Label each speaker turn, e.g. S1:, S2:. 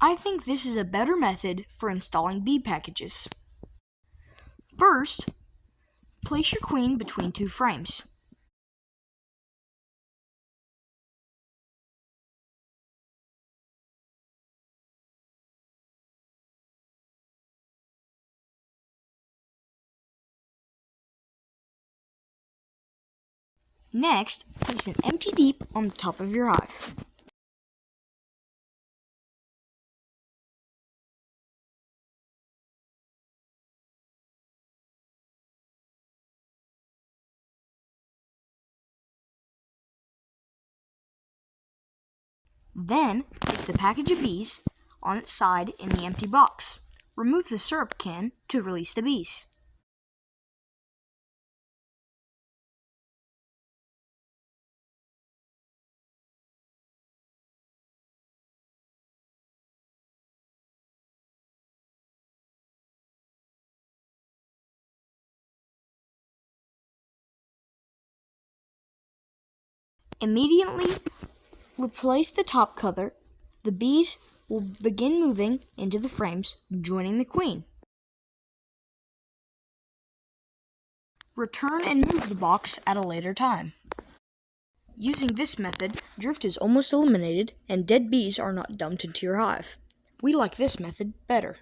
S1: I think this is a better method for installing bee packages. First, place your queen between two frames. Next, place an empty deep on the top of your hive. Then, place the package of bees on its side in the empty box. Remove the syrup can to release the bees. Immediately replace the top cover. The bees will begin moving into the frames, joining the queen. Return and move the box at a later time. Using this method, drift is almost eliminated and dead bees are not dumped into your hive. We like this method better.